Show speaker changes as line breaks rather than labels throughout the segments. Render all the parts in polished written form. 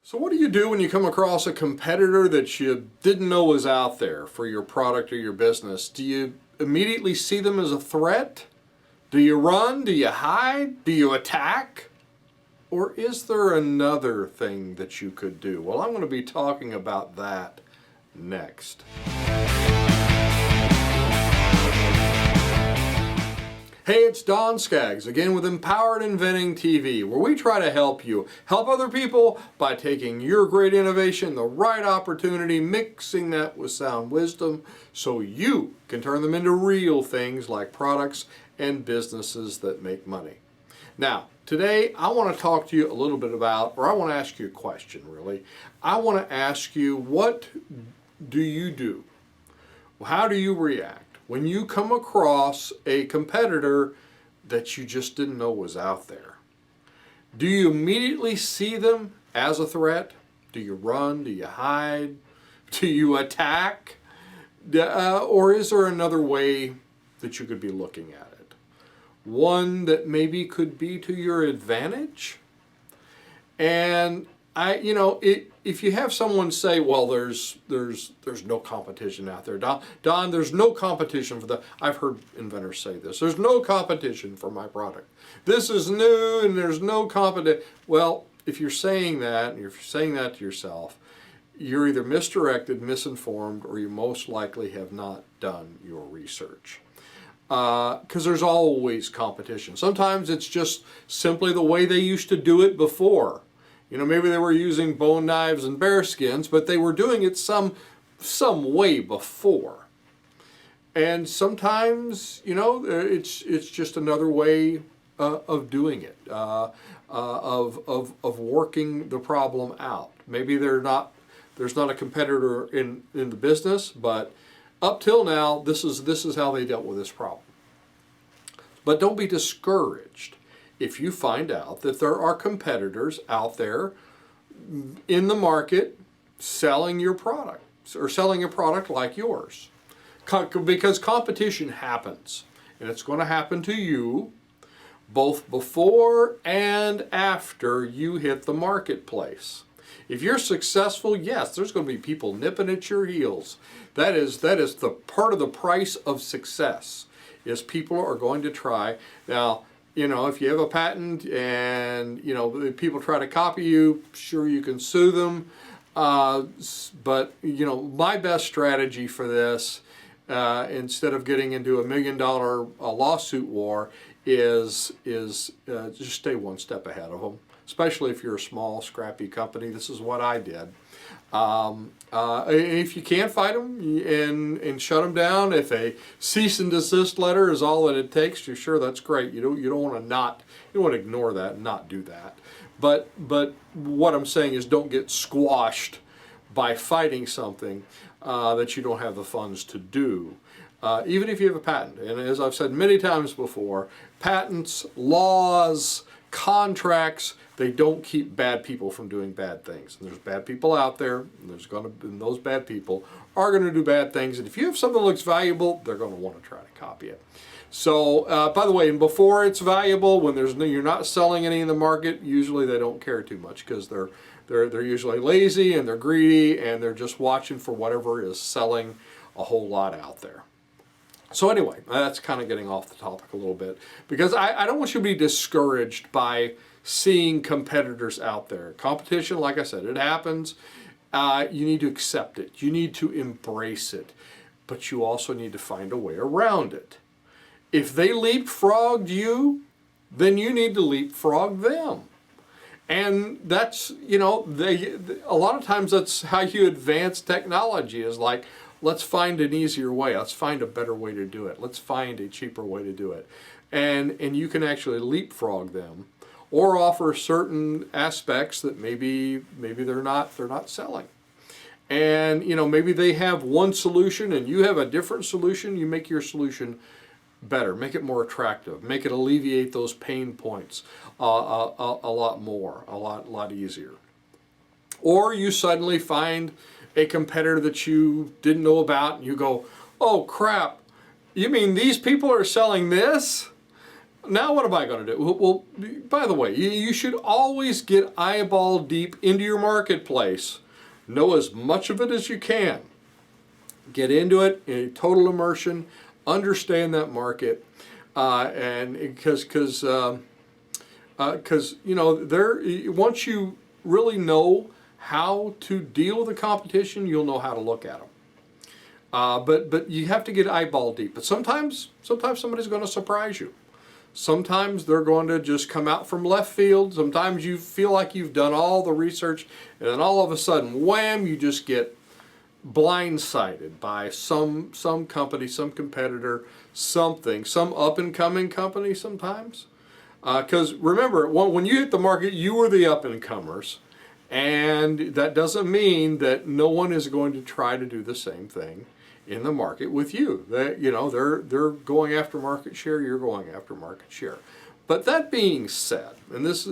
So what do you do when you come across a competitor that you didn't know was out there for your product or your business? Do you immediately see them as a threat? Do you run? Do you hide? Do you attack? Or is there another thing that you could do? Well, I'm going to be talking about that next. Hey, it's Don Skaggs, again with Empowered Inventing TV, where we try to help you help other people by taking your great innovation, the right opportunity, mixing that with sound wisdom, so you can turn them into real things like products and businesses that make money. Now, today I want to talk to you a little bit about, or I want to ask you a question really. I want to ask you, what do you do? How do you react when you come across a competitor that you just didn't know was out there? Do you immediately see them as a threat? Do you run? Do you hide? Do you attack? Or is there another way that you could be looking at it? One that maybe could be to your advantage? And if you have someone say, well, there's no competition out there, Don, there's no competition for I've heard inventors say this, there's no competition for my product. This is new and there's no competition. Well, if you're saying that, and if you're saying that to yourself, you're either misdirected, misinformed, or you most likely have not done your research. Because there's always competition. Sometimes it's just simply the way they used to do it before. Maybe they were using bone knives and bear skins, but they were doing it some way before. And sometimes, it's just another way of doing it, of working the problem out. Maybe there's not a competitor in the business, but up till now, this is how they dealt with this problem. But don't be discouraged if you find out that there are competitors out there in the market selling your product or selling a product like yours. Because competition happens, and it's going to happen to you both before and after you hit the marketplace. If you're successful, yes, there's going to be people nipping at your heels. That is the part of the price of success, is people are going to try. Now, if you have a patent and, people try to copy you, sure, you can sue them. But, my best strategy for this, instead of getting into $1 million lawsuit war, is just stay one step ahead of them. Especially if you're a small, scrappy company. This is what I did. If you can't fight them and shut them down, if a cease and desist letter is all that it takes, you're sure, that's great. You don't want to ignore that and not do that. But what I'm saying is, don't get squashed by fighting something that you don't have the funds to do. Even if you have a patent. And as I've said many times before, patents, laws, contracts, they don't keep bad people from doing bad things. And there's bad people out there, and those bad people are going to do bad things. And if you have something that looks valuable, they're going to want to try to copy it. So, by the way, and before it's valuable, when you're not selling any in the market, usually they don't care too much, because they're usually lazy and they're greedy and they're just watching for whatever is selling a whole lot out there. So anyway, that's kind of getting off the topic a little bit, because I don't want you to be discouraged by seeing competitors out there. Competition, like I said, it happens. You need to accept it. You need to embrace it. But you also need to find a way around it. If they leapfrogged you, then you need to leapfrog them. And that's, a lot of times that's how you advance technology, is like, let's find an easier way. Let's find a better way to do it. Let's find a cheaper way to do it. And you can actually leapfrog them, or offer certain aspects that maybe they're not selling. And maybe they have one solution and you have a different solution. You make your solution better, make it more attractive, make it alleviate those pain points a lot more, a lot easier. Or you suddenly find a competitor that you didn't know about, and you go, oh crap, you mean these people are selling this? Now what am I going to do? Well, by the way, you should always get eyeball deep into your marketplace. Know as much of it as you can. Get into it in total immersion. Understand that market, and because you know once you really know how to deal with the competition, you'll know how to look at them. But you have to get eyeball deep. But sometimes somebody's going to surprise you. Sometimes they're going to just come out from left field. Sometimes you feel like you've done all the research, and then all of a sudden, wham! You just get blindsided by some company, some competitor, something, some up and coming company. Sometimes, because remember, when you hit the market, you were the up and comers. And that doesn't mean that no one is going to try to do the same thing in the market with you. They're going after market share. You're going after market share. But that being said, and this,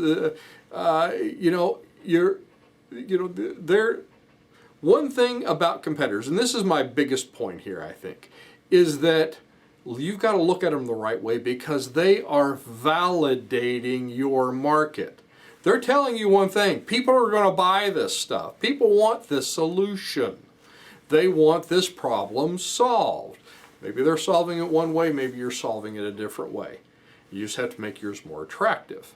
one thing about competitors, and this is my biggest point here, I think, is that you've got to look at them the right way because they are validating your market. They're telling you one thing: people are going to buy this stuff. People want this solution. They want this problem solved. Maybe they're solving it one way, maybe you're solving it a different way. You just have to make yours more attractive.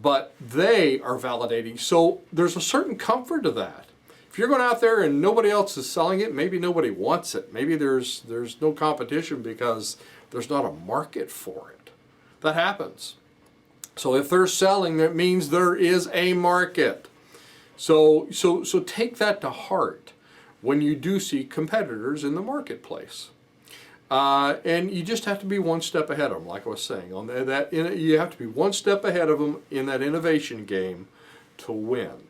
But they are validating, so there's a certain comfort to that. If you're going out there and nobody else is selling it, maybe nobody wants it. Maybe there's no competition because there's not a market for it. That happens. So if they're selling, that means there is a market. So take that to heart when you do see competitors in the marketplace. And you just have to be one step ahead of them, like I was saying. You have to be one step ahead of them in that innovation game to win.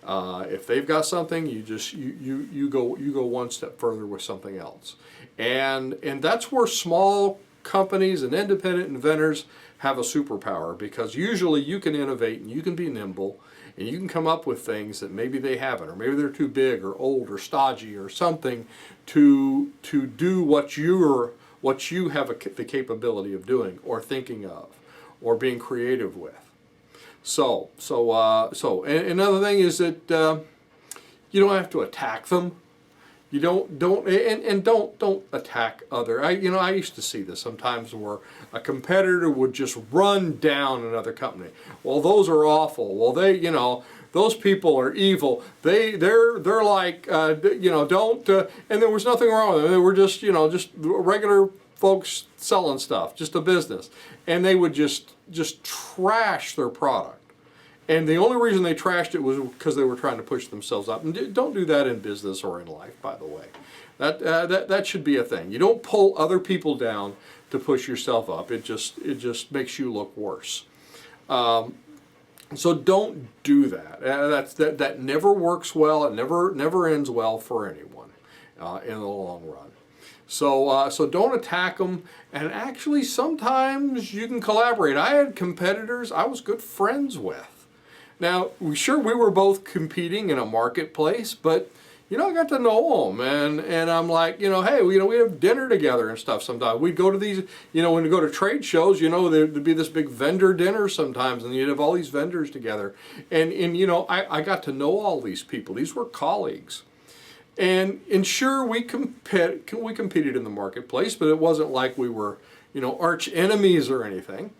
If they've got something, you go one step further with something else. And that's where small companies and independent inventors have a superpower, because usually you can innovate and you can be nimble and you can come up with things that maybe they haven't, or maybe they're too big or old or stodgy or something to do what you have the capability of doing or thinking of or being creative with. So another thing is that you don't have to attack them. You don't attack other. I used to see this sometimes where a competitor would just run down another company. Well, those are awful. Well, those people are evil. They're like don't. And there was nothing wrong with them. They were just regular folks selling stuff, just a business, and they would just trash their product. And the only reason they trashed it was because they were trying to push themselves up. And don't do that in business or in life, by the way. That should be a thing. You don't pull other people down to push yourself up. It just makes you look worse. So don't do that. That never works well. It never ends well for anyone in the long run. So don't attack them. And actually, sometimes you can collaborate. I had competitors I was good friends with. Now, we were both competing in a marketplace, but, I got to know them, and I'm like, hey, we have dinner together and stuff sometimes. We'd go to these, when we go to trade shows, there'd be this big vendor dinner sometimes, and you'd have all these vendors together. And I got to know all these people. These were colleagues. And sure, we competed in the marketplace, but it wasn't like we were, arch enemies or anything.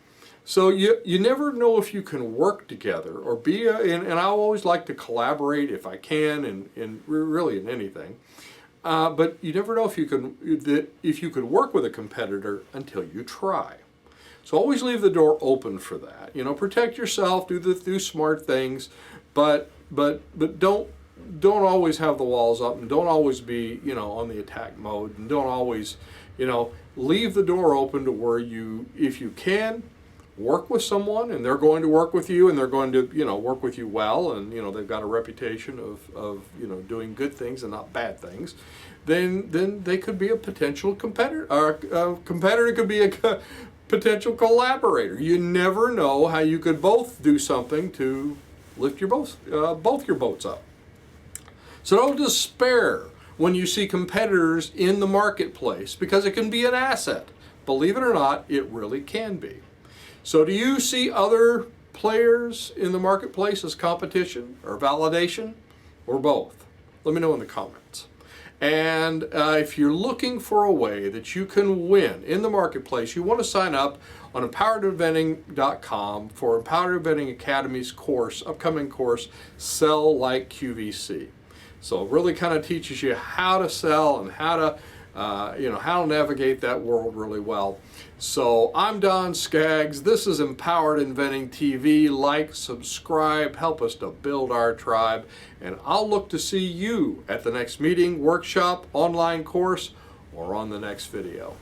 So you never know if you can work together or be and I always like to collaborate if I can, and really in anything. But you never know if you could work with a competitor until you try. So always leave the door open for that. Protect yourself, do smart things, but don't always have the walls up, and don't always be on the attack mode, and don't always leave the door open to where if you can, work with someone, and they're going to work with you, and they're going to work with you well, and they've got a reputation of doing good things and not bad things, then they could be a potential competitor, or a competitor could be a potential collaborator. You never know how you could both do something to lift both your boats up. So don't despair when you see competitors in the marketplace, because it can be an asset. Believe it or not, it really can be. So do you see other players in the marketplace as competition or validation or both? Let me know in the comments. And if you're looking for a way that you can win in the marketplace, you want to sign up on empoweredeventing.com for Empowered Eventing Academy's course, upcoming course, Sell Like QVC. So it really kind of teaches you how to sell and how to how to navigate that world really well. So I'm Don Skaggs. This is Empowered Inventing TV. Like, subscribe, help us to build our tribe. And I'll look to see you at the next meeting, workshop, online course, or on the next video.